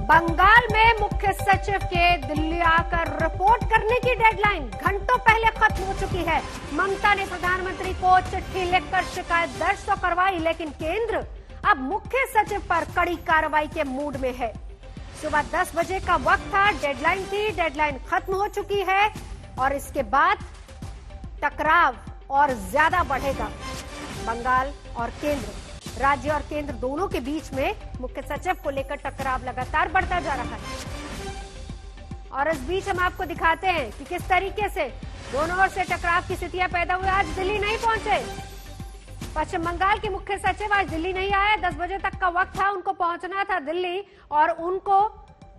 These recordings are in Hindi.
बंगाल में मुख्य सचिव के दिल्ली आकर रिपोर्ट करने की डेडलाइन घंटों पहले खत्म हो चुकी है। ममता ने प्रधानमंत्री को चिट्ठी लिखकर शिकायत दर्ज तो करवाई, लेकिन केंद्र अब मुख्य सचिव पर कड़ी कार्रवाई के मूड में है। सुबह 10 बजे का वक्त था, डेडलाइन थी, डेडलाइन खत्म हो चुकी है और इसके बाद टकराव और ज्यादा बढ़ेगा। बंगाल और केंद्र, राज्य और केंद्र दोनों के बीच में मुख्य सचिव को लेकर टकराव लगातार बढ़ता जा रहा है। और इस बीच हम आपको दिखाते हैं कि किस तरीके से दोनों ओर से टकराव की स्थितियां पैदा हुई। आज दिल्ली नहीं पहुंचे पश्चिम बंगाल के मुख्य सचिव, आज दिल्ली नहीं आए। 10 बजे तक का वक्त था, उनको पहुंचना था दिल्ली और उनको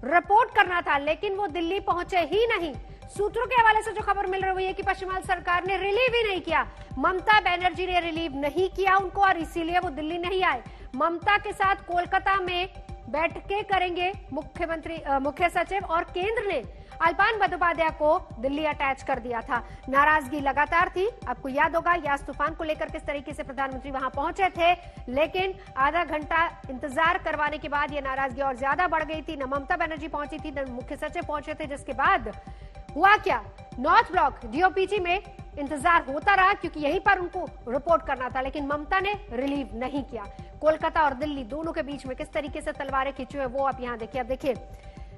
रिपोर्ट करना था, लेकिन वो दिल्ली पहुंचे ही नहीं। सूत्रों के हवाले से जो खबर मिल रही है कि पश्चिम बंगाल सरकार ने रिलीव ही नहीं किया, ममता बनर्जी ने रिलीव नहीं किया उनको और इसीलिए वो दिल्ली नहीं आए। ममता के साथ कोलकाता में बैठकें करेंगे मुख्य सचिव, और केंद्र ने अल्पन बंदोपाध्याय को दिल्ली अटैच कर दिया था। नाराजगी लगातार थी। आपको याद होगा यास तूफान को लेकर किस तरीके से प्रधानमंत्री वहां पहुंचे थे, लेकिन आधा घंटा इंतजार करवाने के बाद ये नाराजगी और ज्यादा बढ़ गई थी। न ममता बनर्जी पहुंची थी, न मुख्य सचिव पहुंचे थे, जिसके बाद हुआ क्या, नॉर्थ ब्लॉक डीओपीटी में इंतजार होता रहा क्योंकि यहीं पर उनको रिपोर्ट करना था, लेकिन ममता ने रिलीव नहीं किया। कोलकाता और दिल्ली दोनों के बीच में किस तरीके से तलवारें खींची है वो आप यहां देखिए। अब देखिए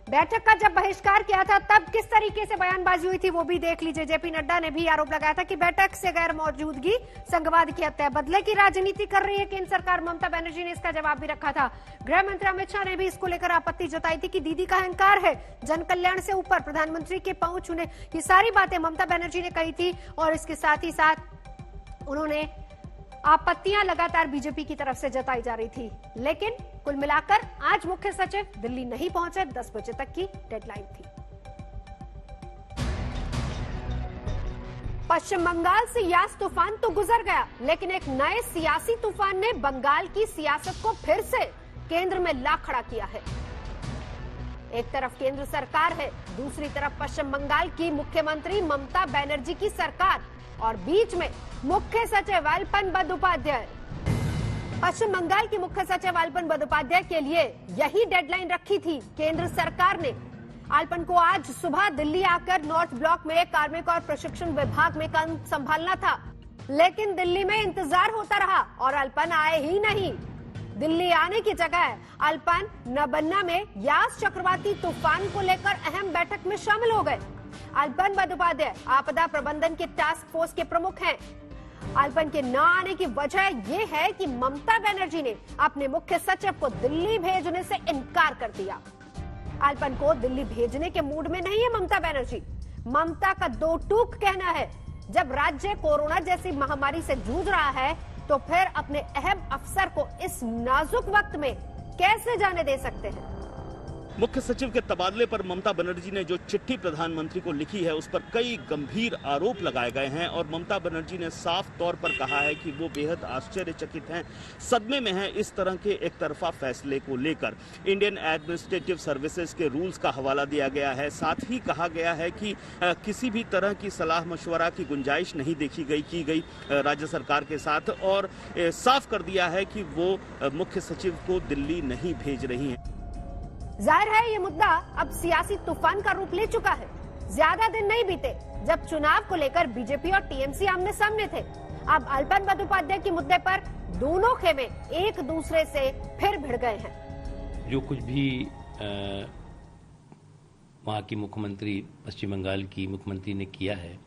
बैठक का जब बहिष्कार किया था तब किस तरीके से बयानबाजी हुई थी वो भी देख लीजिए। जेपी नड्डा ने भी आरोप लगाया था कि बैठक से गैर मौजूदगी संघवाद की हत्या, बदले की राजनीति कर रही है केंद्र सरकार। ममता बनर्जी ने इसका जवाब भी रखा था। गृह मंत्री अमित शाह ने भी इसको लेकर आपत्ति जताई थी कि दीदी का अहंकार है, जन कल्याण से ऊपर प्रधानमंत्री के पहुंच उन्हें, ये सारी बातें ममता बनर्जी ने कही थी। और इसके साथ ही साथ उन्होंने आपत्तियां लगातार बीजेपी की तरफ से जताई जा रही थी, लेकिन कुल मिलाकर आज मुख्य सचिव दिल्ली नहीं पहुंचे। 10 बजे तक की डेडलाइन थी। पश्चिम बंगाल से यास तूफान तो गुजर गया, लेकिन एक नए सियासी तूफान ने बंगाल की सियासत को फिर से केंद्र में ला खड़ा किया है। एक तरफ केंद्र सरकार है, दूसरी तरफ पश्चिम बंगाल की मुख्यमंत्री ममता बनर्जी की सरकार और बीच में मुख्य सचिव अल्पन बंदोपाध्याय। पश्चिम बंगाल की मुख्य सचिव अल्पन बंदोपाध्याय के लिए यही डेडलाइन रखी थी केंद्र सरकार ने। अल्पन को आज सुबह दिल्ली आकर नॉर्थ ब्लॉक में कार्मिक और प्रशिक्षण विभाग में काम संभालना था, लेकिन दिल्ली में इंतजार होता रहा और अल्पन आए ही नहीं। दिल्ली आने की जगह अल्पन नबन्ना में यास चक्रवाती तूफान को लेकर अहम बैठक में शामिल हो गए। अल्पन बंदोपाध्याय आपदा प्रबंधन के टास्क फोर्स के प्रमुख हैं। अल्पन के न आने की वजह यह है कि ममता बनर्जी ने अपने मुख्य सचिव को दिल्ली भेजने से इनकार कर दिया। अल्पन को दिल्ली भेजने के मूड में नहीं है ममता बनर्जी। ममता का दो टूक कहना है, जब राज्य कोरोना जैसी महामारी से जूझ रहा है तो फिर अपने अहम अफसर को इस नाजुक वक्त में कैसे जाने दे सकते हैं। मुख्य सचिव के तबादले पर ममता बनर्जी ने जो चिट्ठी प्रधानमंत्री को लिखी है उस पर कई गंभीर आरोप लगाए गए हैं और ममता बनर्जी ने साफ तौर पर कहा है कि वो बेहद आश्चर्यचकित हैं, सदमे में हैं इस तरह के एक तरफा फैसले को लेकर। इंडियन एडमिनिस्ट्रेटिव सर्विसेज के रूल्स का हवाला दिया गया है। साथ ही कहा गया है कि किसी भी तरह की सलाह मशवरा की गुंजाइश नहीं की गई राज्य सरकार के साथ, और साफ कर दिया है कि वो मुख्य सचिव को दिल्ली नहीं भेज रही हैं। जाहिर है ये मुद्दा अब सियासी तूफान का रूप ले चुका है। ज्यादा दिन नहीं बीते जब चुनाव को लेकर बीजेपी और टीएमसी आमने सामने थे। अब अल्पन बंदोपाध्याय के मुद्दे पर दोनों खेमे एक दूसरे से फिर भिड़ गए हैं। जो कुछ भी वहां की मुख्यमंत्री, पश्चिम बंगाल की मुख्यमंत्री ने किया है,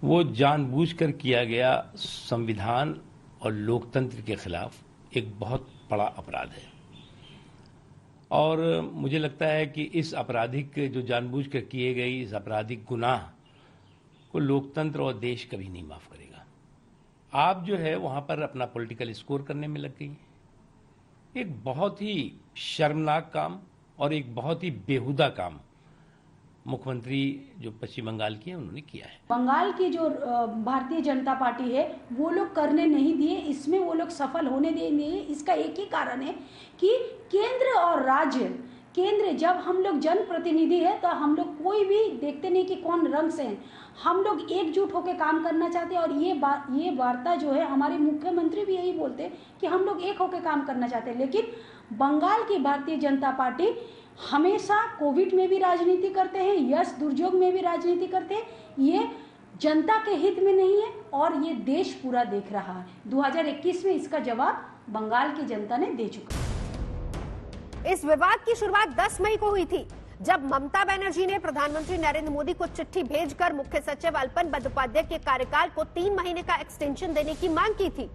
वो जानबूझकर किया गया संविधान और लोकतंत्र के खिलाफ एक बहुत बड़ा अपराध है। और मुझे लगता है कि इस आपराधिक जो जानबूझकर किए गई इस आपराधिक गुनाह को लोकतंत्र और देश कभी नहीं माफ करेगा। आप जो है वहां पर अपना पॉलिटिकल स्कोर करने में लग गई हैं। एक बहुत ही शर्मनाक काम और एक बहुत ही बेहुदा काम मुख्यमंत्री जो पश्चिम बंगाल की है उन्होंने किया है। बंगाल की जो भारतीय जनता पार्टी है वो लोग करने नहीं दिए, इसमें वो लोग सफल होने देंगे। इसका एक ही कारण है कि केंद्र और राज्य, केंद्र जब हम लोग जनप्रतिनिधि है तो हम लोग कोई भी देखते नहीं कि कौन रंग से हैं, हम लोग एकजुट होकर काम करना चाहते हैं। और ये वार्ता जो है हमारे मुख्यमंत्री भी यही बोलते हैं कि हम लोग एक होकर काम करना चाहते हैं। लेकिन बंगाल की भारतीय जनता पार्टी हमेशा कोविड में भी राजनीति करते हैं, यश दुर्योग में भी राजनीति करते हैं। ये जनता के हित में नहीं है और ये देश पूरा देख रहा है। 2021 में इसका जवाब बंगाल की जनता ने दे चुका है। इस विवाद की शुरुआत 10 मई को हुई थी, जब ममता बनर्जी ने प्रधानमंत्री नरेंद्र मोदी को चिट्ठी भेजकर मुख्य सचिव अल्पन बंदोपाध्याय के कार्यकाल को 3 महीने का एक्सटेंशन देने की मांग की थी।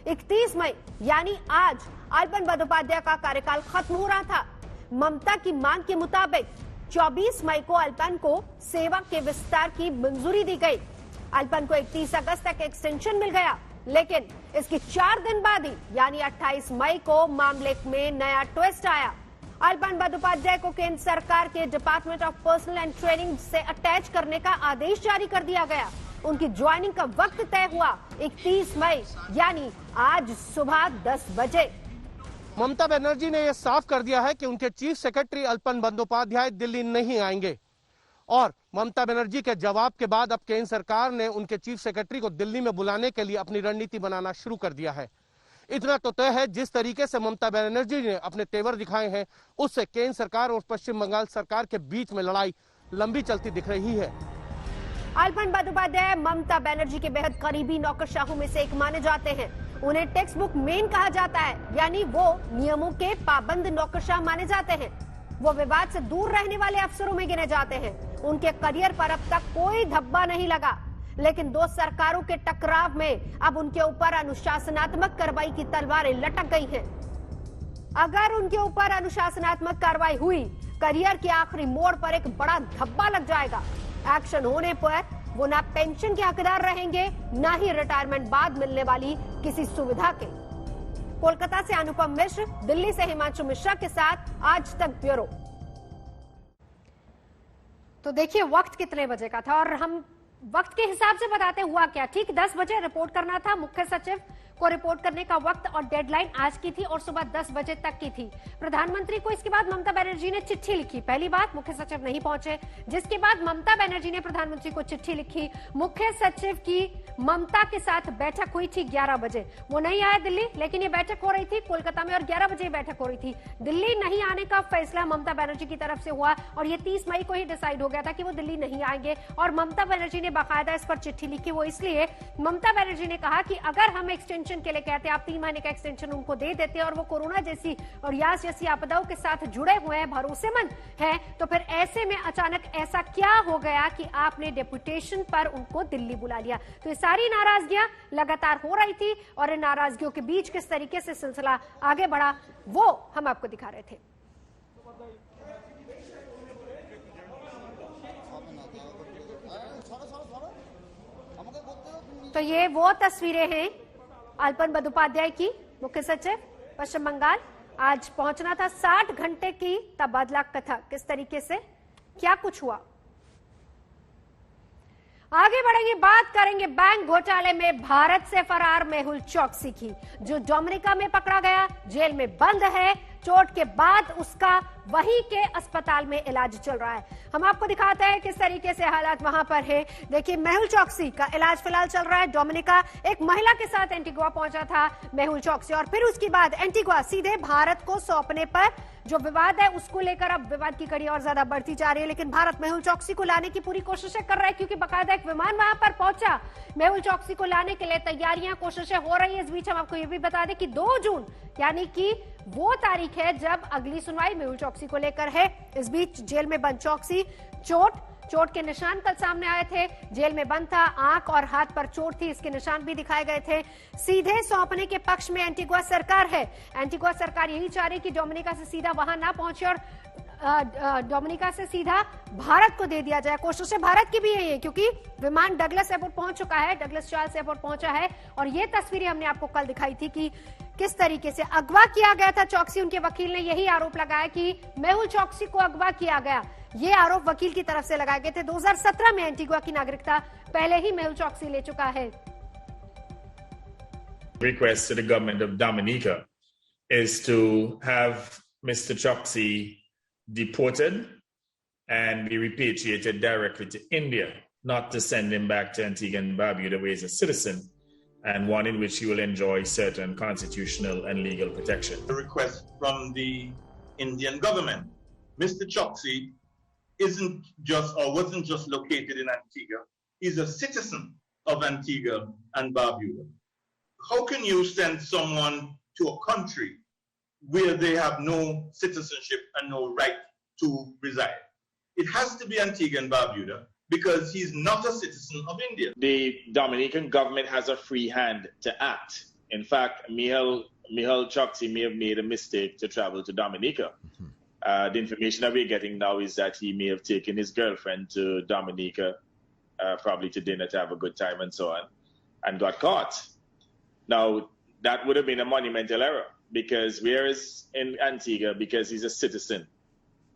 31 मई यानी आज अल्पन बंदोपाध्याय का कार्यकाल खत्म हो रहा था। ममता की मांग के मुताबिक 24 मई को अल्पन को सेवा के विस्तार की मंजूरी दी गई। अल्पन को 31 अगस्त तक एक्सटेंशन मिल गया, लेकिन इसके 4 दिन बाद ही यानी 28 मई को मामले में नया ट्विस्ट आया। अल्पन बंदोपाध्याय को केंद्र सरकार के department of personal and training से अटैच करने का आदेश जारी कर दिया गया। उनकी ज्वाइनिंग का वक्त तय हुआ 31 मई यानी आज सुबह 10 बजे। ममता बनर्जी ने यह साफ कर दिया है कि उनके चीफ सेक्रेटरी अल्पन बंदोपाध्याय दिल्ली नहीं आएंगे और ममता बनर्जी के जवाब के बाद अब केंद्र सरकार ने उनके चीफ सेक्रेटरी को दिल्ली में बुलाने के लिए अपनी रणनीति बनाना शुरू कर दिया है। इतना तो तय है, जिस तरीके से ममता बनर्जी ने अपने तेवर दिखाए हैं उससे केंद्र सरकार और पश्चिम बंगाल सरकार के बीच में लड़ाई लंबी चलती दिख रही है। अल्पन बंदोपाध्याय ममता बनर्जी के बेहद करीबी नौकरशाहों में से एक माने जाते हैं। उन्हें टेक्स्ट बुक मेन कहा जाता है, यानी वो नियमों के पाबंद नौकरशाह माने जाते हैं। वो विवाद से दूर रहने वाले अफसरों में गिने जाते हैं। उनके करियर पर अब तक कोई धब्बा नहीं लगा, लेकिन 2 सरकारों के टकराव में अब उनके ऊपर अनुशासनात्मक कार्रवाई की तलवारें लटक गई हैं। अगर उनके ऊपर अनुशासनात्मक कार्रवाई हुई, करियर के आखिरी मोड़ पर एक बड़ा धब्बा लग जाएगा। एक्शन होने पर वो ना पेंशन के हकदार रहेंगे, ना ही रिटायरमेंट बाद मिलने वाली किसी सुविधा के। कोलकाता से अनुपम मिश्र, दिल्ली से हिमांशु मिश्रा के साथ आज तक ब्यूरो। तो देखिए वक्त कितने बजे का था और हम वक्त के हिसाब से बताते हुआ क्या, ठीक 10 बजे रिपोर्ट करना था। मुख्य सचिव को रिपोर्ट करने का वक्त और डेडलाइन आज की थी और सुबह 10 बजे तक की थी। प्रधानमंत्री को इसके बाद ममता बनर्जी ने चिट्ठी लिखी। पहली बात, मुख्य सचिव नहीं पहुंचे, जिसके बाद ममता बनर्जी ने प्रधानमंत्री को चिट्ठी लिखी। मुख्य सचिव की ममता के साथ बैठक हुई थी 11 बजे। वो नहीं आए दिल्ली, लेकिन ये बैठक हो रही थी कोलकाता में और 11 बजे बैठक हो रही थी। दिल्ली नहीं आने का फैसला ममता बनर्जी की तरफ से हुआ और ये 30 मई को ही डिसाइड हो गया था कि वो दिल्ली नहीं आएंगे। और ममता बनर्जी ने बाकायदा इस पर चिट्ठी लिखी। वो इसलिए ममता बनर्जी ने कहा कि अगर हम एक्सटेंशन के लिए कहते हैं, आप 3 महीने का एक्सटेंशन उनको दे देते हैं और वो कोरोना जैसी और यास जैसी आपदाओं के साथ जुड़े हुए हैं, भरोसेमंद हैं, तो फिर ऐसे में अचानक ऐसा क्या हो गया कि आपने डेपुटेशन पर उनको दिल्ली बुला लिया। तो ये सारी नाराजगियां लगातार हो रही थी और इन नाराजगियों के बीच किस तरीके से सिलसिला आगे बढ़ा वो हम आपको दिखा रहे थे। तो ये वो तस्वीरें हैं अल्पन बंदोपाध्याय की, मुख्य सचिव पश्चिम बंगाल। आज पहुंचना था, 60 घंटे की तबादला कथा, किस तरीके से क्या कुछ हुआ। आगे बढ़ेंगे, बात करेंगे बैंक घोटाले में भारत से फरार मेहुल चौकसी की, जो डोमिनिका में पकड़ा गया, जेल में बंद है। चोट के बाद उसका वहीं के अस्पताल में इलाज चल रहा है। हम आपको दिखाते हैं किस तरीके से हालात वहां पर है। देखिए, मेहुल चौकसी का इलाज फिलहाल चल रहा है डोमिनिका। एक महिला के साथ एंटीगुआ पहुंचा था मेहुल चौकसी और फिर उसके बाद एंटीगुआ सीधे भारत को सौंपने पर जो विवाद है उसको लेकर अब विवाद की कड़ी और ज्यादा बढ़ती जा रही है। लेकिन भारत मेहुल चौकसी को लाने की पूरी कोशिशें कर रहा है, क्योंकि बाकायदा एक विमान वहां पर पहुंचा। मेहुल चौकसी को लाने के लिए तैयारियां, कोशिशें हो रही है। इस बीच हम आपको ये भी बता दें कि 2 जून यानी कि वो तारीख है जब अगली सुनवाई मेहुल चौकसी को लेकर है। इस बीच जेल में बंद चौकसी, चोट के निशान कल सामने आए थे। जेल में बंद था, आंख और हाथ पर चोट थी, इसके निशान भी दिखाए गए थे। सीधे सौंपने के पक्ष में एंटीगुआ सरकार है। एंटीगुआ सरकार यही चाह रही कि डोमिनिका से सीधा वहां ना पहुंचे और डोमिनिका से सीधा भारत को दे दिया जाए। कोशिशें भारत की भी यही है, क्योंकि विमान डगलस एयरपोर्ट पहुंच चुका है, डगलस चार्ल्स एयरपोर्ट पहुंचा है। और ये तस्वीरें हमने आपको कल दिखाई थी कि किस तरीके से अगवा किया गया था चौकसी। उनके वकील ने यही आरोप लगाया कि मेहुल चौकसी को अगवा किया गया। ये आरोप वकील की तरफ से लगाए गए थे। 2017 में एंटीगुआ की नागरिकता पहले ही मेहुल चौकसी ले चुका है। Request to the government of Dominica is to have Mr. Chokshi deported and be repatriated directly to India, not to send him back to Antigua and Barbuda where he's a citizen and one in which he will enjoy certain constitutional and legal protection. A request from the Indian government. Mr. Choksi wasn't just located in Antigua. He's a citizen of Antigua and Barbuda. How can you send someone to a country where they have no citizenship and no right to reside? It has to be Antigua and Barbuda because he's not a citizen of India. The Dominican government has a free hand to act. In fact, Michal Choksi may have made a mistake to travel to Dominica. The information that we're getting now is that he may have taken his girlfriend to Dominica, probably to dinner to have a good time and so on, and got caught. Now, that would have been a monumental error because whereas in Antigua, because he's a citizen,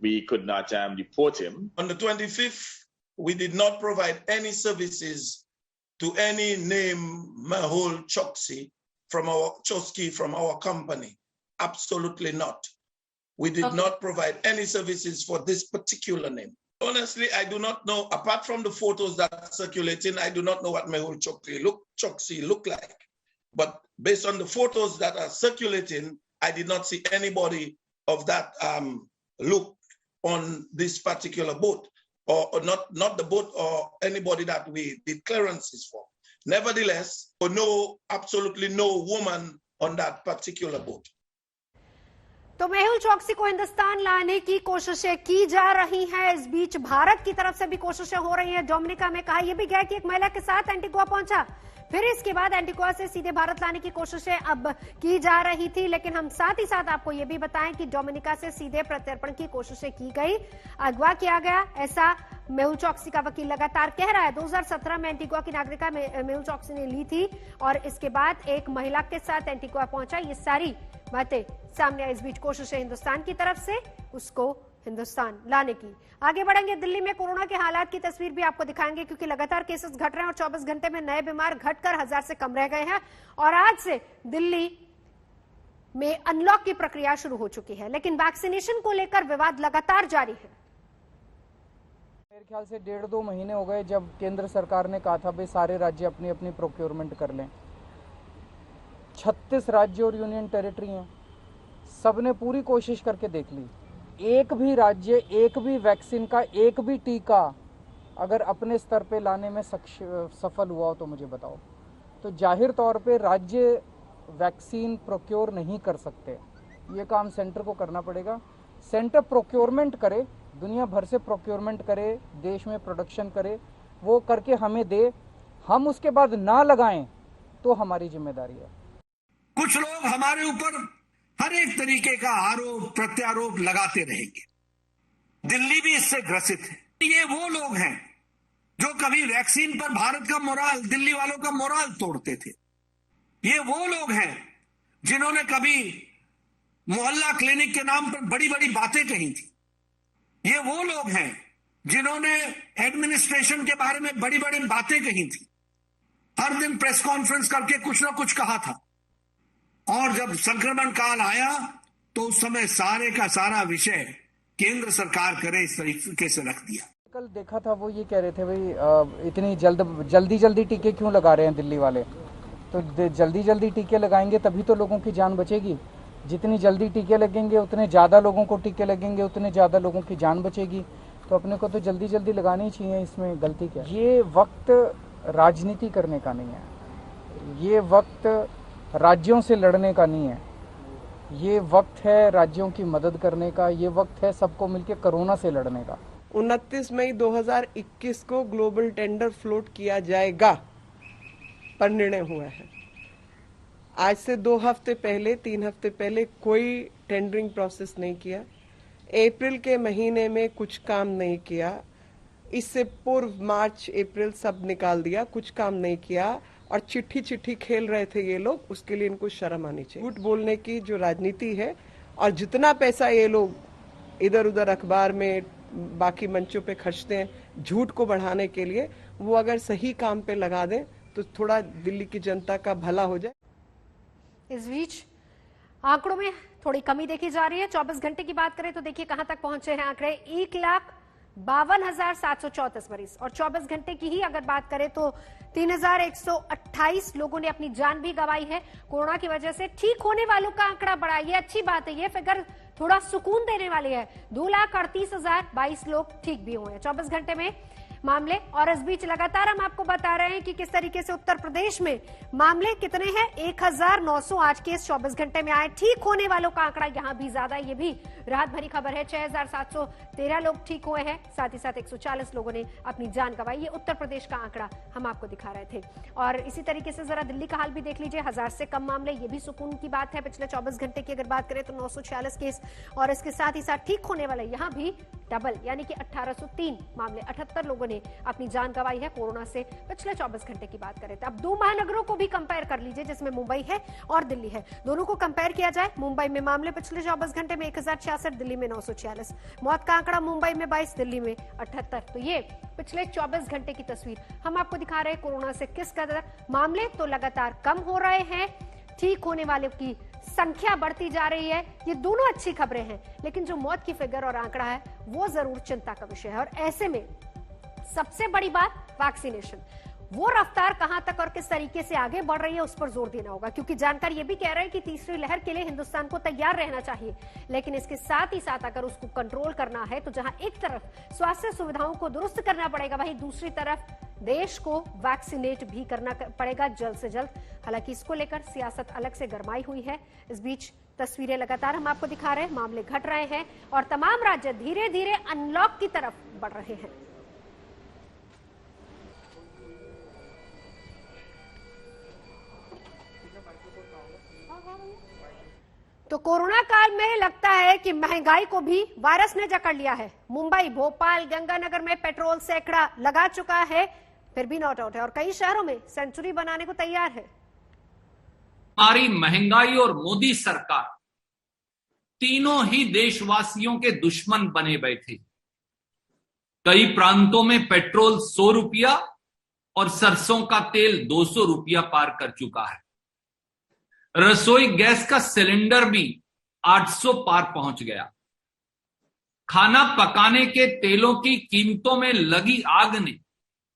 we could not deport him. On the 25th, we did not provide any services to any name Mehul Choksi from our company. Absolutely not. We did not provide any services for this particular name. Honestly, I do not know, apart from the photos that are circulating, I do not know what Mehul Choksi look like. But based on the photos that are circulating, I did not see anybody of that look on this particular boat, or not the boat or anybody that we did clearances for. Nevertheless, absolutely no woman on that particular boat. तो मेहुल चौकसी को हिंदुस्तान लाने की कोशिशें की जा रही हैं। इस बीच भारत की तरफ से भी कोशिशें हो रही हैं। डोमिनिका में कहा यह भी गया कि एक महिला के साथ एंटीगुआ पहुंचा, फिर इसके बाद एंटीगुआ से सीधे भारत लाने की कोशिशें अब की जा रही थी। लेकिन हम साथ ही साथ आपको यह भी बताएं कि डोमिनिका से सीधे प्रत्यर्पण की कोशिशें की गई, अगवा किया गया, ऐसा मेहुल चौकसी का वकील लगातार कह रहा है। 2017 में एंटीगुआ की नागरिकता मेहुल चौकसी ने ली थी और इसके बाद एक महिला के साथ एंटीगुआ पहुंचा। ये सारी बातें सामने आई। इस बीच कोशिशें हिंदुस्तान की तरफ से उसको हिंदुस्तान लाने की। आगे बढ़ेंगे, दिल्ली में कोरोना के हालात की तस्वीर भी आपको दिखाएंगे क्योंकि लगातार केसेस घट रहे हैं और 24 घंटे में नए बीमार घटकर 1000 से कम रह गए हैं और आज से दिल्ली में अनलॉक की प्रक्रिया शुरू हो चुकी है। लेकिन वैक्सीनेशन को लेकर विवाद लगातार जारी है। मेरे ख्याल से 1.5-2 महीने हो गए जब केंद्र सरकार ने कहा था भाई सारे राज्य अपनी अपनी प्रोक्योरमेंट कर लें। 36 राज्य और यूनियन टेरिटरी हैं, सबने पूरी कोशिश करके देख ली। एक भी राज्य, एक भी वैक्सीन का एक भी टीका अगर अपने स्तर पे लाने में सफल हुआ हो तो मुझे बताओ। तो जाहिर तौर पे राज्य वैक्सीन प्रोक्योर नहीं कर सकते, ये काम सेंटर को करना पड़ेगा। सेंटर प्रोक्योरमेंट करे, दुनिया भर से प्रोक्योरमेंट करे, देश में प्रोडक्शन करे, वो करके हमें दे, हम उसके बाद ना लगाएं तो हमारी जिम्मेदारी है। कुछ लोग हमारे ऊपर हर एक तरीके का आरोप प्रत्यारोप लगाते रहेंगे। दिल्ली भी इससे ग्रसित है। ये वो लोग हैं जो कभी वैक्सीन पर भारत का मोराल, दिल्ली वालों का मोराल तोड़ते थे। ये वो लोग हैं जिन्होंने कभी मोहल्ला क्लिनिक के नाम पर बड़ी बड़ी बातें कही थी। ये वो लोग हैं जिन्होंने एडमिनिस्ट्रेशन के बारे में बड़ी बड़ी बातें कही थी, हर दिन प्रेस कॉन्फ्रेंस करके कुछ ना कुछ कहा था। और जब संक्रमण काल आया तो उस समय सारे का सारा विषय केंद्र सरकार करे इस तरीके से रख दिया। कल देखा था वो ये कह रहे थे भाई इतनी जल्दी टीके क्यों लगा रहे हैं दिल्ली वाले। तो जल्दी टीके लगाएंगे तभी तो लोगों की जान बचेगी। जितनी जल्दी टीके लगेंगे उतने ज़्यादा लोगों को टीके लगेंगे, उतने ज़्यादा लोगों की जान बचेगी। तो अपने को तो जल्दी लगानी ही चाहिए, इसमें गलती क्या। ये वक्त राजनीति करने का नहीं है, ये वक्त राज्यों से लड़ने का नहीं है, ये वक्त है राज्यों की मदद करने का, ये वक्त है सबको मिलकर कोरोना से लड़ने का। 29 मई 2021 को ग्लोबल टेंडर फ्लोट किया जाएगा पर निर्णय हुआ है। आज से 2 हफ्ते पहले, 3 हफ्ते पहले कोई टेंडरिंग प्रोसेस नहीं किया। अप्रैल के महीने में कुछ काम नहीं किया। इससे पूर्व मार्च अप्रैल सब निकाल दिया, कुछ काम नहीं किया और चिट्ठी खेल रहे थे ये लोग। उसके लिए इनको शर्म आनी चाहिए। झूठ बोलने की जो राजनीति है और जितना पैसा ये लोग इधर उधर अखबार में बाकी मंचों पे खर्चते हैं झूठ को बढ़ाने के लिए, वो अगर सही काम पे लगा दें तो थोड़ा दिल्ली की जनता का भला हो जाए। इस बीच आंकड़ों में थोड़ी कमी देखी जा रही है। 24 घंटे की बात करें तो देखिए कहां तक पहुंचे हैं आंकड़े। 52,734 मरीज। और 24 घंटे की ही अगर बात करें तो 3,128 लोगों ने अपनी जान भी गंवाई है कोरोना की वजह से। ठीक होने वालों का आंकड़ा बढ़ा, ये अच्छी बात है, ये फिगर थोड़ा सुकून देने वाली है। 2,38,022 लोग ठीक भी हुए हैं 24 घंटे में मामले। और इस बीच लगातार हम आपको बता रहे हैं कि किस तरीके से उत्तर प्रदेश में मामले कितने हैं। 1,908 केस 24 घंटे में आए। ठीक होने वालों का आंकड़ा यहां भी ज्यादा, ये भी राहत भरी खबर है। 6,713 लोग ठीक हुए हैं, साथ ही साथ 140 लोगों ने अपनी जान गंवाई। ये उत्तर प्रदेश का आंकड़ा हम आपको दिखा रहे थे। और इसी तरीके से जरा दिल्ली का हाल भी देख लीजिए। 1000 से कम मामले, ये भी सुकून की बात है। पिछले 24 घंटे की अगर बात करें तो 946 केस, और इसके साथ ही साथ ठीक होने वाले यहां भी डबल, यानी कि 1803 मामले। 78 लोगों ने अपनी जान गंवाई है कोरोना से पिछले 24 घंटे की बात करें तो। अब 2 महानगरों को भी कंपेयर कर लीजिए, जिसमें मुंबई है और दिल्ली है। दोनों को कंपेयर किया जाए, मुंबई में मामले पिछले 24 घंटे में 1066, दिल्ली में 946। मौत का आंकड़ा मुंबई में 22, दिल्ली में 78। तो ये पिछले 24 घंटे की तस्वीर हम आपको दिखा रहे हैं। कोरोना से किस कदर मामले तो लगातार कम हो रहे हैं, ठीक होने वालों की संख्या बढ़ती जा रही है। ये दोनों अच्छी खबरें हैं, लेकिन जो मौत की फिगर और आंकड़ा है वो जरूर चिंता का विषय है। और ऐसे में सबसे बड़ी बात वैक्सीनेशन, वो रफ्तार कहां तक और किस तरीके से आगे बढ़ रही है उस पर जोर देना होगा, क्योंकि जानकारी ये भी कह रहे हैं कि तीसरी लहर के लिए हिंदुस्तान को तैयार रहना चाहिए। लेकिन इसके साथ ही साथ अगर उसको कंट्रोल करना है तो जहां एक तरफ स्वास्थ्य सुविधाओं को दुरुस्त करना पड़ेगा, वहीं दूसरी तरफ देश को वैक्सीनेट भी करना पड़ेगा जल्द से जल्द। हालांकि इसको लेकर सियासत अलग से गरमाई हुई है। इस बीच तस्वीरें लगातार हम आपको दिखा रहे हैं, मामले घट रहे हैं और तमाम राज्य धीरे धीरे अनलॉक की तरफ बढ़ रहे हैं। तो कोरोना काल में लगता है कि महंगाई को भी वायरस ने जकड़ लिया है। मुंबई, भोपाल, गंगानगर में पेट्रोल सैकड़ा लगा चुका है, फिर भी नॉट आउट है और कई शहरों में सेंचुरी बनाने को तैयार है। हमारी महंगाई और मोदी सरकार तीनों ही देशवासियों के दुश्मन बने बैठे। कई प्रांतों में पेट्रोल 100 रुपया और सरसों का तेल 200 रुपया पार कर चुका है। रसोई गैस का सिलेंडर भी 800 पार पहुंच गया। खाना पकाने के तेलों की कीमतों में लगी आग ने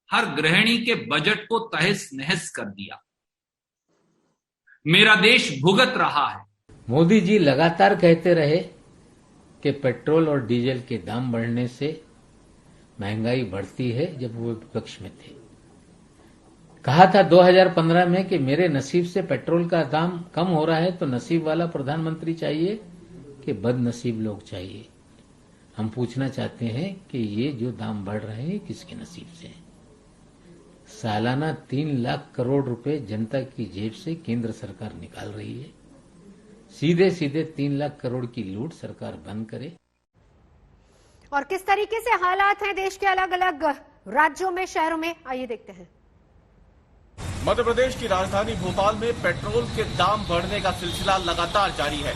हर गृहिणी के बजट को तहस नहस कर दिया। मेरा देश भुगत रहा है। मोदी जी लगातार कहते रहे कि पेट्रोल और डीजल के दाम बढ़ने से महंगाई बढ़ती है। जब वो विपक्ष में थे, कहा था 2015 में कि मेरे नसीब से पेट्रोल का दाम कम हो रहा है तो नसीब वाला प्रधानमंत्री चाहिए कि बदनसीब लोग चाहिए। हम पूछना चाहते हैं कि ये जो दाम बढ़ रहे हैं किसके नसीब से हैं? सालाना 3 लाख करोड़ रुपए जनता की जेब से केंद्र सरकार निकाल रही है। सीधे सीधे 3 लाख करोड़ की लूट सरकार बंद करे। और किस तरीके से हालात हैं देश के अलग अलग राज्यों में, शहरों में, आइए देखते हैं। मध्य प्रदेश की राजधानी भोपाल में पेट्रोल के दाम बढ़ने का सिलसिला लगातार जारी है।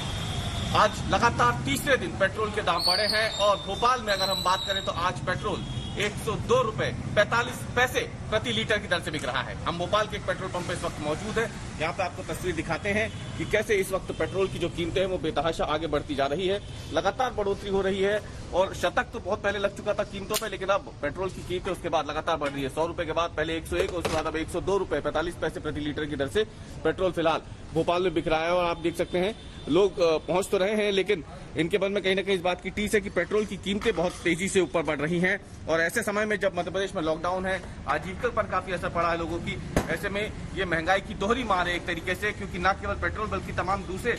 आज लगातार तीसरे दिन पेट्रोल के दाम बढ़े हैं और भोपाल में अगर हम बात करें तो आज पेट्रोल 102 रुपए 45 पैसे प्रति लीटर की दर से बिक रहा है। हम भोपाल के एक पेट्रोल पंप पे इस वक्त मौजूद है। यहाँ पे आपको तस्वीर दिखाते हैं कि कैसे इस वक्त पेट्रोल की जो कीमतें हैं वो बेतहाशा आगे बढ़ती जा रही है। लगातार बढ़ोतरी हो रही है और शतक तो बहुत पहले लग चुका था कीमतों पे, लेकिन अब पेट्रोल की कीमतें उसके बाद लगातार बढ़ रही है। 100 रुपए के बाद पहले 101 और उसके बाद अब 102 रुपए 45 पैसे प्रति लीटर की दर से पेट्रोल फिलहाल भोपाल में बिक रहा है। और आप देख सकते हैं लोग पहुंच तो रहे हैं, लेकिन इनके मन में कहीं ना कहीं इस बात की टीस है कि पेट्रोल की कीमतें बहुत तेजी से ऊपर बढ़ रही हैं। और ऐसे समय में जब मध्य प्रदेश में लॉकडाउन है, आजीविका पर काफी असर पड़ा है लोगों की, ऐसे में ये महंगाई की दोहरी मार है एक तरीके से, क्योंकि न केवल पेट्रोल बल्कि तमाम दूसरे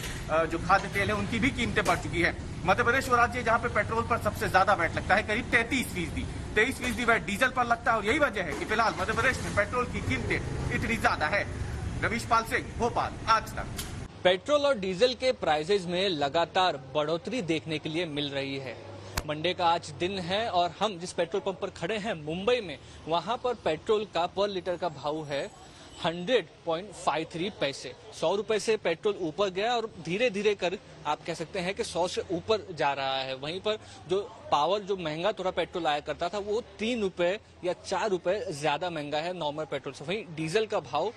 जो खाद्य तेल है उनकी भी कीमतें बढ़ चुकी है। मध्य प्रदेश वो राज्य जहां पे पेट्रोल पर सबसे ज्यादा वैट लगता है, करीब 33%। 23% वैट डीजल पर लगता है और यही वजह है कि फिलहाल मध्य प्रदेश में पेट्रोल की कीमतें इतनी ज्यादा है। रवीश पाल सिंह, भोपाल, आज तक। पेट्रोल और डीजल के प्राइसेस में लगातार बढ़ोतरी देखने के लिए मिल रही है। मंडे का आज दिन है और हम जिस पेट्रोल पंप पर खड़े हैं मुंबई में, वहां पर पेट्रोल का पर लीटर का भाव है 100.53 पैसे। 100 रुपए से पेट्रोल ऊपर गया और धीरे धीरे कर आप कह सकते हैं कि 100 से ऊपर जा रहा है। वहीं पर जो महंगा थोड़ा पेट्रोल आया करता था वो 3 रुपए या 4 रुपए ज्यादा महंगा है नॉर्मल पेट्रोल से। वहीं डीजल का भाव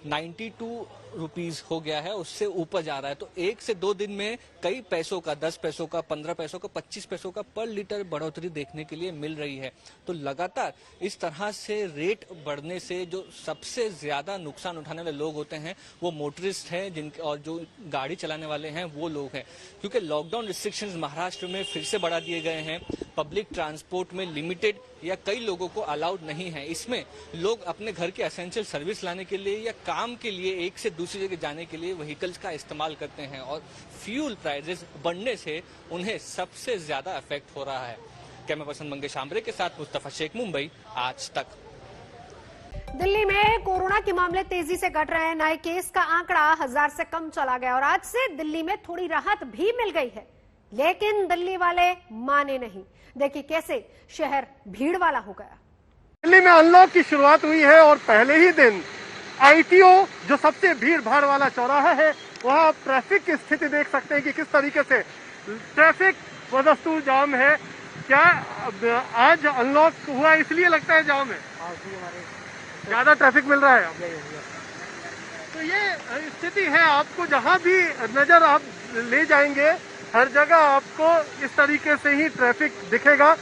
92 रुपीज हो गया है, उससे ऊपर जा रहा है। तो 1 से 2 दिन में कई पैसों का, 10 पैसों का, 15 पैसों का, 25 पैसों का पर लीटर बढ़ोतरी देखने के लिए मिल रही है। तो लगातार इस तरह से रेट बढ़ने से जो सबसे ज्यादा नुकसान उठाने वाले लोग होते हैं वो मोटरिस्ट हैं, जिनके और जो गाड़ी चलाने वाले हैं वो लोग हैं, क्योंकि लॉकडाउन रिस्ट्रिक्शंस महाराष्ट्र में फिर से बढ़ा दिए गए हैं। पब्लिक ट्रांसपोर्ट में लिमिटेड या कई लोगों को अलाउड नहीं है। इसमें लोग अपने घर के एसेंशियल सर्विस लाने के लिए या काम के लिए एक से दूसरी जगह जाने के लिए व्हीकल्स का इस्तेमाल करते हैं और फ्यूल प्राइसेस बढ़ने से उन्हें सबसे ज्यादा इफेक्ट हो रहा है। कैमरा पर्सन मंगेश आंबरे के साथ मुस्तफा शेख, मुंबई, आज तक। दिल्ली में कोरोना के मामले तेजी से घट रहे हैं। नए केस का आंकड़ा 1000 से कम चला गया और आज से दिल्ली में थोड़ी राहत भी मिल गई है, लेकिन दिल्ली वाले माने नहीं। देखिए कैसे शहर भीड़ वाला हो गया। दिल्ली में अनलॉक की शुरुआत हुई है और पहले ही दिन आईटीओ जो सबसे भीड़ भाड़ वाला चौराहा है, वहां आप ट्रैफिक की स्थिति देख सकते हैं कि किस तरीके से ट्रैफिक बदस्तूर जाम है। क्या आज अनलॉक हुआ इसलिए लगता है जाम है? ज्यादा ट्रैफिक मिल रहा है। तो ये स्थिति है, आपको जहां भी नजर आप ले जाएंगे हर जगह आपको इस तरीके से ही ट्रैफिक दिखेगा।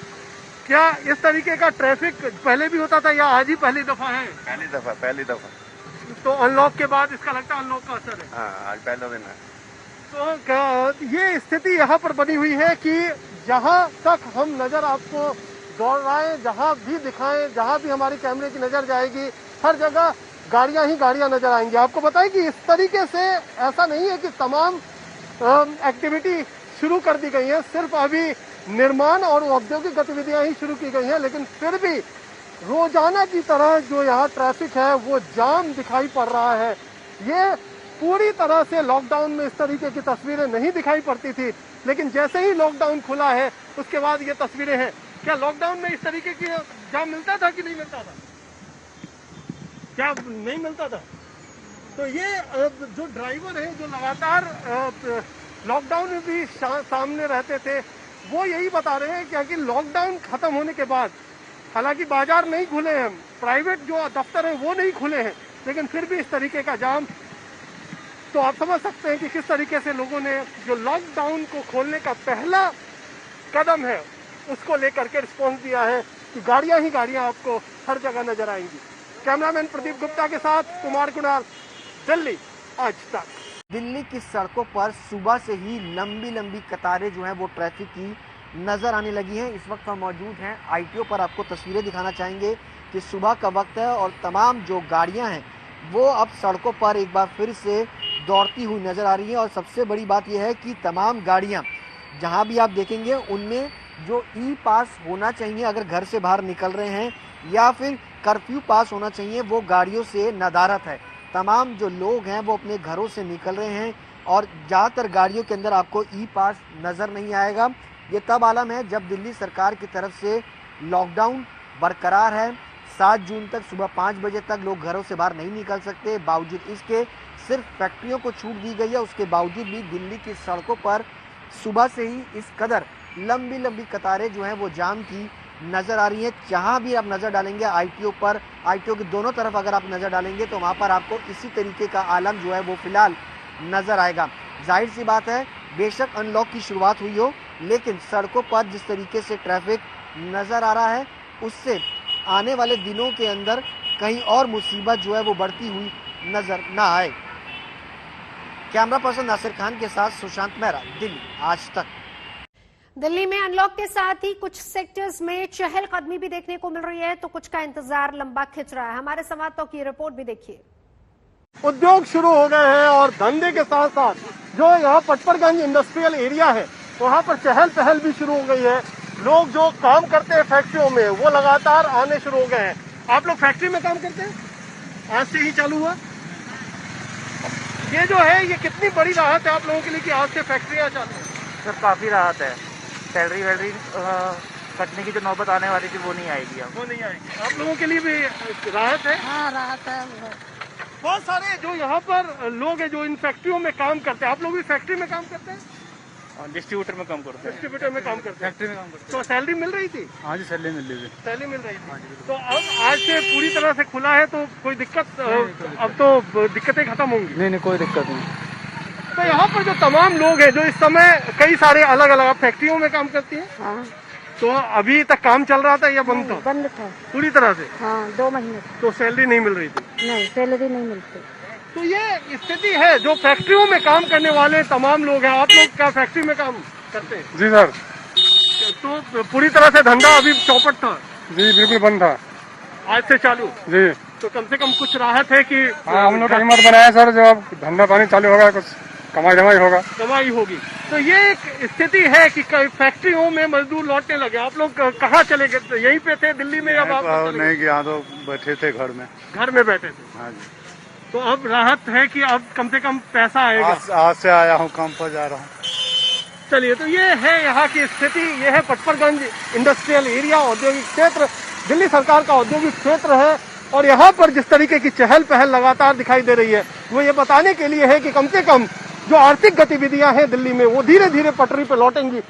क्या इस तरीके का ट्रैफिक पहले भी होता था या आज ही पहली दफा है? पहली दफा। तो अनलॉक के बाद इसका लगता है अनलॉक का असर है। हाँ, आज पहला दिन है। तो ये स्थिति यहाँ पर बनी हुई है कि जहाँ तक हम नजर आपको दौड़ाएं, जहाँ भी दिखाएं, जहाँ भी हमारी कैमरे की नजर जाएगी, हर जगह गाड़ियां ही गाड़ियां नजर आएंगी। आपको बताएं कि इस तरीके से ऐसा नहीं है कि तमाम एक्टिविटी शुरू कर दी गई है, सिर्फ अभी निर्माण और औद्योगिक गतिविधियां ही शुरू की गई हैं, लेकिन फिर भी रोजाना की तरह जो यहाँ ट्रैफिक है वो जाम दिखाई पड़ रहा है। ये पूरी तरह से लॉकडाउन में इस तरीके की तस्वीरें नहीं दिखाई पड़ती थी, लेकिन जैसे ही लॉकडाउन खुला है उसके बाद ये तस्वीरें हैं। क्या लॉकडाउन में इस तरीके की जाम मिलता था कि नहीं मिलता था? क्या नहीं मिलता था? तो ये जो ड्राइवर है जो लगातार लॉकडाउन में भी सामने रहते थे, वो यही बता रहे हैं क्या कि लॉकडाउन खत्म होने के बाद, हालांकि बाजार नहीं खुले हैं, प्राइवेट जो दफ्तर हैं वो नहीं खुले हैं, लेकिन फिर भी इस तरीके का जाम। तो आप समझ सकते हैं कि किस तरीके से लोगों ने जो लॉकडाउन को खोलने का पहला कदम है उसको लेकर के रिस्पॉन्स दिया है कि गाड़ियां ही गाड़ियां आपको हर जगह नजर आएंगी। कैमरामैन प्रदीप गुप्ता के साथ कुमार कुणाल, दिल्ली, आज तक। दिल्ली की सड़कों पर सुबह से ही लंबी लंबी कतारें जो हैं वो ट्रैफिक की नजर आने लगी हैं। इस वक्त हम मौजूद हैं आईटीओ पर, आपको तस्वीरें दिखाना चाहेंगे कि सुबह का वक्त है और तमाम जो गाड़ियां हैं वो अब सड़कों पर एक बार फिर से दौड़ती हुई नजर आ रही है। और सबसे बड़ी बात यह है कि तमाम गाड़ियां जहां भी आप देखेंगे उनमें जो ई पास होना चाहिए अगर घर से बाहर निकल रहे हैं, या फिर कर्फ्यू पास होना चाहिए, वो गाड़ियों से नदारत है। तमाम जो लोग हैं वो अपने घरों से निकल रहे हैं और ज़्यादातर गाड़ियों के अंदर आपको ई पास नज़र नहीं आएगा। ये तब आलम है जब दिल्ली सरकार की तरफ से लॉकडाउन बरकरार है। 7 जून तक सुबह 5 बजे तक लोग घरों से बाहर नहीं निकल सकते। बावजूद इसके सिर्फ फैक्ट्रियों को छूट दी गई है, उसके बावजूद भी दिल्ली की सड़कों पर सुबह से ही इस कदर लंबी लंबी कतारें जो हैं वो जाम की नज़र आ रही है। जहां भी आप नज़र डालेंगे आईटीओ पर, आईटीओ के दोनों तरफ अगर आप नज़र डालेंगे तो वहां पर आपको इसी तरीके का आलम जो है वो फिलहाल नज़र आएगा। जाहिर सी बात है, बेशक अनलॉक की शुरुआत हुई हो, लेकिन सड़कों पर जिस तरीके से ट्रैफिक नज़र आ रहा है उससे आने वाले दिनों के अंदर कहीं और मुसीबत जो है वो बढ़ती हुई नज़र ना आए। कैमरा पर्सन नासिर खान के साथ सुशांत मेहरा, दिल्ली, आज तक। दिल्ली में अनलॉक के साथ ही कुछ सेक्टर्स में चहलकदमी भी देखने को मिल रही है, तो कुछ का इंतजार लंबा खिंच रहा है। हमारे संवाददाताओं की रिपोर्ट भी देखिए। उद्योग शुरू हो गए हैं और धंधे के साथ साथ जो यहाँ पटपरगंज इंडस्ट्रियल एरिया है वहाँ पर चहल पहल भी शुरू हो गई है। लोग जो काम करते हैं फैक्ट्रियों में वो लगातार आने शुरू हो गए हैं। आप लोग फैक्ट्री में काम करते हैं? आज से ही चालू हुआ। ये जो है ये कितनी बड़ी राहत है आप लोगों के लिए कि आज से फैक्ट्रियाँ चालू हैं? सर काफी राहत है। सैलरी वैलरी कटने की जो नौबत आने वाली थी वो नहीं आएगी अब। वो नहीं आएगी। आप लोगों के लिए भी राहत है? हाँ राहत है। बहुत सारे जो यहाँ पर लोग हैं जो इन फैक्ट्रियों में काम करते हैं, आप लोग भी फैक्ट्री में काम करते हैं? डिस्ट्रीब्यूटर में काम करते हैं। डिस्ट्रीब्यूटर में काम करते हैं, फैक्ट्री में काम करते तो सैलरी मिल रही थी? हाँ जी, सैलरी मिल रही थी। सैलरी मिल रही थी। तो अब आज से पूरी तरह से खुला है तो कोई दिक्कत, अब तो दिक्कतें खत्म होंगी? नहीं, कोई दिक्कत नहीं। तो यहाँ पर जो तमाम लोग हैं जो इस समय कई सारे अलग अलग फैक्ट्रियों में काम करती हैं, हाँ। तो अभी तक काम चल रहा था या बंद था? बंद था पूरी तरह से? हाँ, 2 महीने। तो सैलरी नहीं मिल रही थी? नहीं, सैलरी नहीं मिलती। तो ये स्थिति है जो फैक्ट्रियों में काम करने वाले तमाम लोग हैं। आप लोग क्या फैक्ट्री में काम करते हैं? जी सर। तो पूरी तरह से धंधा अभी चौपट था? जी बिल्कुल बंद था। आज से चालू? जी। तो कम से कम कुछ राहत है कि? हाँ, हम लोग का हिम्मत बनाया सर, जो अब धंधा पानी चालू होगा, कुछ कमाई होगा। कमाई होगी। तो ये एक स्थिति है कि फैक्ट्रियों में मजदूर लौटने लगे। आप लोग कहाँ चले गए? यहीं पे थे दिल्ली में या वापस? नहीं गया, तो बैठे थे घर में। घर में बैठे थे? हाँ जी। तो अब राहत है कि अब कम से कम पैसा आएगा? आज से आया हूँ, काम पर जा रहा हूँ। चलिए, तो ये है यहाँ की स्थिति। ये है पटपरगंज इंडस्ट्रियल एरिया, औद्योगिक क्षेत्र, दिल्ली सरकार का औद्योगिक क्षेत्र है। और यहाँ पर जिस तरीके की चहल पहल लगातार दिखाई दे रही है, वो ये बताने के लिए है कि कम से कम जो आर्थिक गतिविधियां हैं दिल्ली में, वो धीरे धीरे पटरी पे लौटेंगी।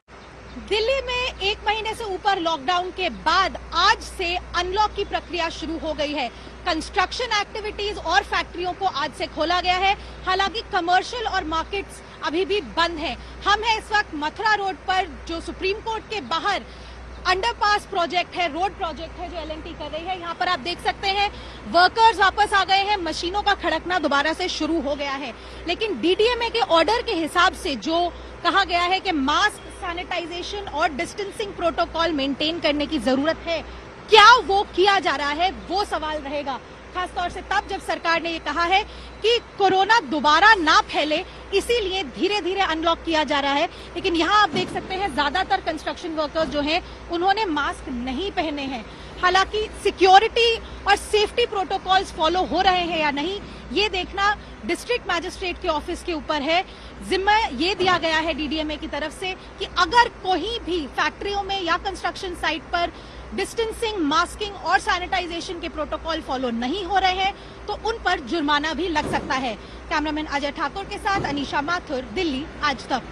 दिल्ली में 1 महीने से ऊपर लॉकडाउन के बाद आज से अनलॉक की प्रक्रिया शुरू हो गई है। कंस्ट्रक्शन एक्टिविटीज और फैक्ट्रियों को आज से खोला गया है। हालांकि कमर्शियल और मार्केट्स अभी भी बंद हैं। हम हैं इस वक्त मथुरा रोड पर, जो सुप्रीम कोर्ट के बाहर अंडरपास प्रोजेक्ट है, रोड प्रोजेक्ट है जो L&T कर रही है। यहाँ पर आप देख सकते हैं वर्कर्स वापस आ गए हैं, मशीनों का खड़कना दोबारा से शुरू हो गया है। लेकिन DDMA के ऑर्डर के हिसाब से जो कहा गया है कि मास्क, सैनिटाइजेशन और डिस्टेंसिंग प्रोटोकॉल मेंटेन करने की जरूरत है, क्या वो किया जा रहा है, वो सवाल रहेगा। खासतौर से तब जब सरकार ने ये कहा है कि कोरोना दोबारा ना फैले, इसीलिए धीरे धीरे अनलॉक किया जा रहा है। लेकिन यहाँ आप देख सकते हैं ज्यादातर कंस्ट्रक्शन वर्कर्स जो हैं उन्होंने मास्क नहीं पहने हैं। हालांकि सिक्योरिटी और सेफ्टी प्रोटोकॉल्स फॉलो हो रहे हैं या नहीं, ये देखना डिस्ट्रिक्ट मैजिस्ट्रेट के ऑफिस के ऊपर है। जिम्मा ये दिया गया है DDMA की तरफ से कि अगर कोई भी फैक्ट्रियों में या कंस्ट्रक्शन साइट पर डिस्टेंसिंग, मास्किंग और सैनिटाइजेशन के प्रोटोकॉल फॉलो नहीं हो रहे हैं तो उन पर जुर्माना भी लग सकता है। कैमरामैन अजय ठाकुर के साथ अनीशा माथुर, दिल्ली आज तक।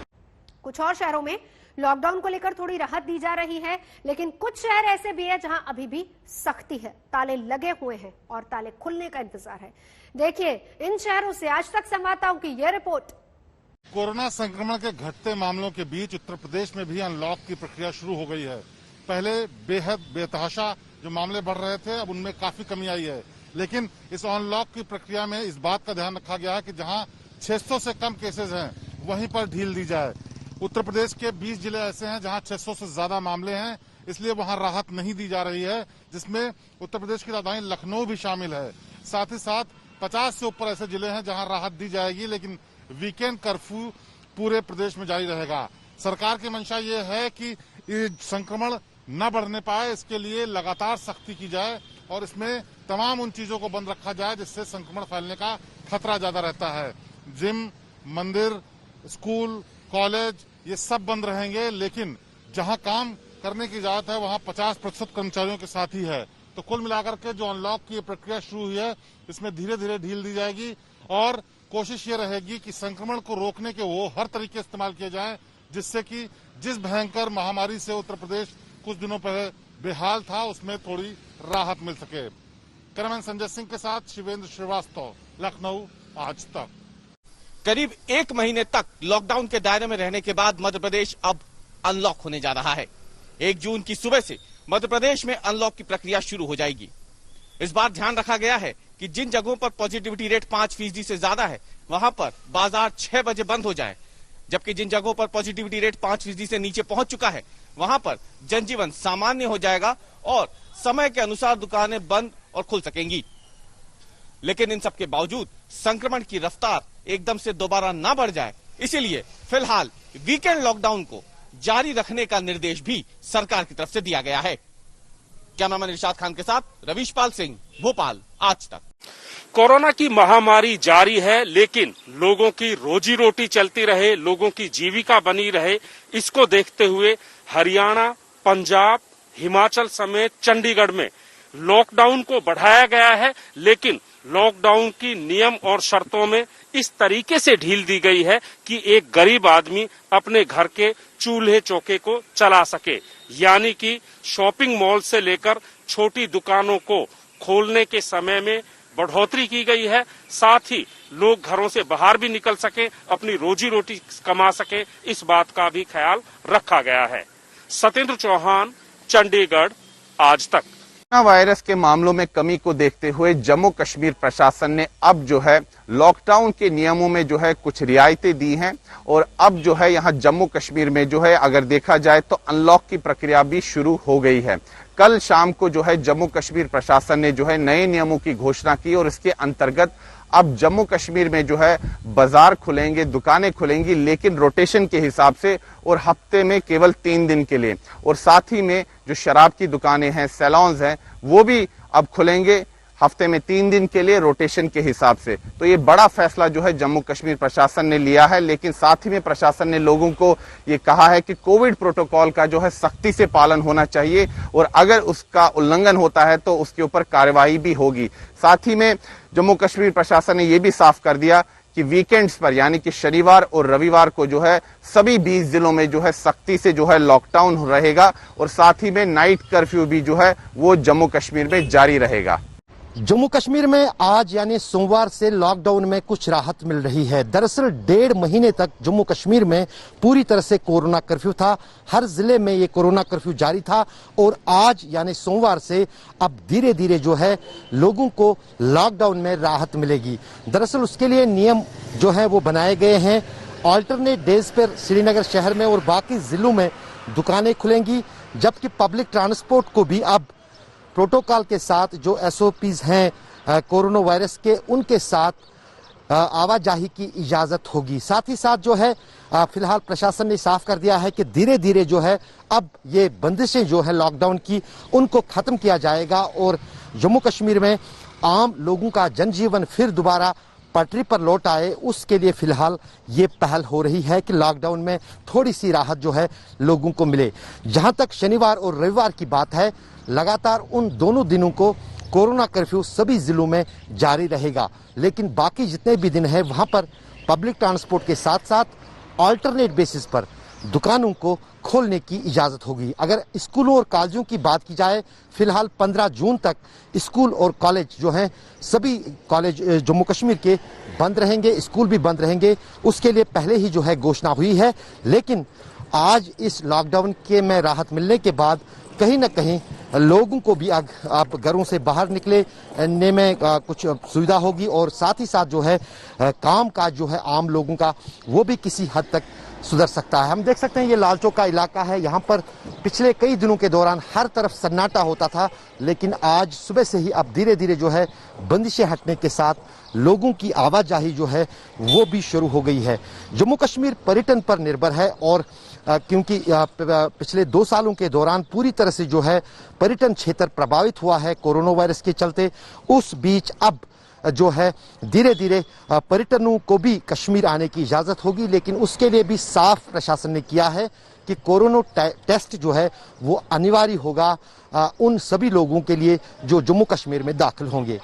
कुछ और शहरों में लॉकडाउन को लेकर थोड़ी राहत दी जा रही है, लेकिन कुछ शहर ऐसे भी है जहां अभी भी सख्ती है, ताले लगे हुए हैं और ताले खुलने का इंतजार है। देखिए इन शहरों से आज तक संवाददाताओं की यह रिपोर्ट। कोरोना संक्रमण के घटते मामलों के बीच उत्तर प्रदेश में भी अनलॉक की प्रक्रिया शुरू हो गई है। पहले बेहद बेतहाशा जो मामले बढ़ रहे थे, अब उनमें काफी कमी आई है। लेकिन इस अनलॉक की प्रक्रिया में इस बात का ध्यान रखा गया है कि जहां 600 से कम केसेज हैं वहीं पर ढील दी जाए। उत्तर प्रदेश के 20 जिले ऐसे हैं जहां 600 से ज्यादा मामले हैं, इसलिए वहां राहत नहीं दी जा रही है, जिसमें उत्तर प्रदेश की राजधानी लखनऊ भी शामिल है। साथ ही साथ 50 से ऊपर ऐसे जिले हैं जहां राहत दी जाएगी, लेकिन वीकेंड कर्फ्यू पूरे प्रदेश में जारी रहेगा। सरकार की मंशा ये है कि संक्रमण न बढ़ने पाए, इसके लिए लगातार सख्ती की जाए और इसमें तमाम उन चीजों को बंद रखा जाए जिससे संक्रमण फैलने का खतरा ज्यादा रहता है। जिम, मंदिर, स्कूल, कॉलेज ये सब बंद रहेंगे, लेकिन जहां काम करने की इजाजत है वहां 50% कर्मचारियों के साथ ही है। तो कुल मिलाकर के जो अनलॉक की प्रक्रिया शुरू हुई है, इसमें धीरे धीरे ढील दी जाएगी और कोशिश ये रहेगी कि संक्रमण को रोकने के वो हर तरीके इस्तेमाल किए जाएं, जिससे कि जिस भयंकर महामारी से उत्तर प्रदेश कुछ दिनों पहले बेहाल था, उसमें थोड़ी राहत मिल सके। कैमरामैन संजय सिंह के साथ शिवेंद्र श्रीवास्तव, लखनऊ आज तक। करीब 1 महीने तक लॉकडाउन के दायरे में रहने के बाद मध्य प्रदेश अब अनलॉक होने जा रहा है। 1 जून की सुबह से मध्य प्रदेश में अनलॉक की प्रक्रिया शुरू हो जाएगी। इस बार ध्यान रखा गया है कि जिन जगहों पर पॉजिटिविटी रेट 5% से ज्यादा है, वहां पर बाजार 6 बजे बंद हो जाए, जबकि जिन जगहों पर पॉजिटिविटी रेट 5% से नीचे पहुंच चुका है, वहां पर जनजीवन सामान्य हो जाएगा और समय के अनुसार दुकानें बंद और खुल सकेंगी। लेकिन इन सब के बावजूद संक्रमण की रफ्तार एकदम से दोबारा ना बढ़ जाए, इसीलिए फिलहाल वीकेंड लॉकडाउन को जारी रखने का निर्देश भी सरकार की तरफ से दिया गया है। कैमरामैन इरशाद खान के साथ रवीश पाल सिंह, भोपाल आज तक। कोरोना की महामारी जारी है, लेकिन लोगों की रोजी रोटी चलती रहे, लोगों की जीविका बनी रहे, इसको देखते हुए हरियाणा, पंजाब, हिमाचल समेत चंडीगढ़ में लॉकडाउन को बढ़ाया गया है। लेकिन लॉकडाउन की नियम और शर्तों में इस तरीके से ढील दी गई है कि एक गरीब आदमी अपने घर के चूल्हे चौके को चला सके। यानी कि शॉपिंग मॉल से लेकर छोटी दुकानों को खोलने के समय में बढ़ोतरी की गई है, साथ ही लोग घरों से बाहर भी निकल सके, अपनी रोजी रोटी कमा सके, इस बात का भी ख्याल रखा गया है। सत्येंद्र चौहान, चंडीगढ़, आज तक। कोरोना वायरस के मामलों में कमी को देखते हुए जम्मू कश्मीर प्रशासन ने अब जो है लॉकडाउन के नियमों में जो है कुछ रियायतें दी हैं और अब जो है यहाँ जम्मू कश्मीर में जो है अगर देखा जाए तो अनलॉक की प्रक्रिया भी शुरू हो गई है। कल शाम को जो है जम्मू कश्मीर प्रशासन ने जो है नए नियमों की घोषणा की और इसके अंतर्गत अब जम्मू कश्मीर में जो है बाजार खुलेंगे, दुकानें खुलेंगी, लेकिन रोटेशन के हिसाब से और हफ्ते में केवल 3 दिन के लिए। और साथ ही में जो शराब की दुकानें हैं, सैलून्स हैं, वो भी अब खुलेंगे हफ्ते में 3 दिन के लिए रोटेशन के हिसाब से। तो ये बड़ा फैसला जो है जम्मू कश्मीर प्रशासन ने लिया है, लेकिन साथ ही में प्रशासन ने लोगों को ये कहा है कि कोविड प्रोटोकॉल का जो है सख्ती से पालन होना चाहिए और अगर उसका उल्लंघन होता है तो उसके ऊपर कार्रवाई भी होगी। साथ ही में जम्मू कश्मीर प्रशासन ने यह भी साफ कर दिया कि वीकेंड्स पर यानी कि शनिवार और रविवार को जो है सभी 20 जिलों में जो है सख्ती से जो है लॉकडाउन रहेगा और साथ ही में नाइट कर्फ्यू भी जो है वो जम्मू कश्मीर में जारी रहेगा। जम्मू कश्मीर में आज यानी सोमवार से लॉकडाउन में कुछ राहत मिल रही है। दरअसल 1.5 महीने तक जम्मू कश्मीर में पूरी तरह से कोरोना कर्फ्यू था, हर जिले में ये कोरोना कर्फ्यू जारी था और आज यानी सोमवार से अब धीरे धीरे जो है लोगों को लॉकडाउन में राहत मिलेगी। दरअसल उसके लिए नियम जो है वो बनाए गए हैं। ऑल्टरनेट डेज पर श्रीनगर शहर में और बाकी जिलों में दुकानें खुलेंगी, जबकि पब्लिक ट्रांसपोर्ट को भी अब प्रोटोकॉल के साथ जो SOPs हैं कोरोना वायरस के, उनके साथ आवाजाही की इजाजत होगी। साथ ही साथ जो है फिलहाल प्रशासन ने साफ कर दिया है कि धीरे धीरे जो है अब ये बंदिशें जो है लॉकडाउन की उनको खत्म किया जाएगा और जम्मू कश्मीर में आम लोगों का जनजीवन फिर दोबारा पटरी पर लौट आए। उसके लिए फिलहाल ये पहल हो रही है कि लॉकडाउन में थोड़ी सी राहत जो है लोगों को मिले। जहां तक शनिवार और रविवार की बात है, लगातार उन दोनों दिनों को कोरोना कर्फ्यू सभी जिलों में जारी रहेगा, लेकिन बाकी जितने भी दिन हैं वहां पर पब्लिक ट्रांसपोर्ट के साथ साथ ऑल्टरनेट बेसिस पर दुकानों को खोलने की इजाजत होगी। अगर स्कूलों और कॉलेजों की बात की जाए, फिलहाल 15 जून तक स्कूल और कॉलेज जो हैं सभी कॉलेज जम्मू कश्मीर के बंद रहेंगे, स्कूल भी बंद रहेंगे। उसके लिए पहले ही जो है घोषणा हुई है, लेकिन आज इस लॉकडाउन के में राहत मिलने के बाद कहीं ना कहीं लोगों को भी आप घरों से बाहर निकलने में कुछ सुविधा होगी और साथ ही साथ जो है काम काज जो है आम लोगों का वो भी किसी हद तक सुधर सकता है। हम देख सकते हैं ये लाल चौक का इलाका है, यहाँ पर पिछले कई दिनों के दौरान हर तरफ सन्नाटा होता था, लेकिन आज सुबह से ही अब धीरे धीरे जो है बंदिशें हटने के साथ लोगों की आवाजाही जो है वो भी शुरू हो गई है। जम्मू कश्मीर पर्यटन पर निर्भर है और क्योंकि पिछले 2 सालों के दौरान पूरी तरह से जो है पर्यटन क्षेत्र प्रभावित हुआ है कोरोना वायरस के चलते, उस बीच अब जो है धीरे धीरे पर्यटकों को भी कश्मीर आने की इजाजत होगी, लेकिन उसके लिए भी साफ प्रशासन ने किया है कि कोरोना टेस्ट जो है वो अनिवार्य होगा उन सभी लोगों के लिए जो जम्मू कश्मीर में दाखिल होंगे।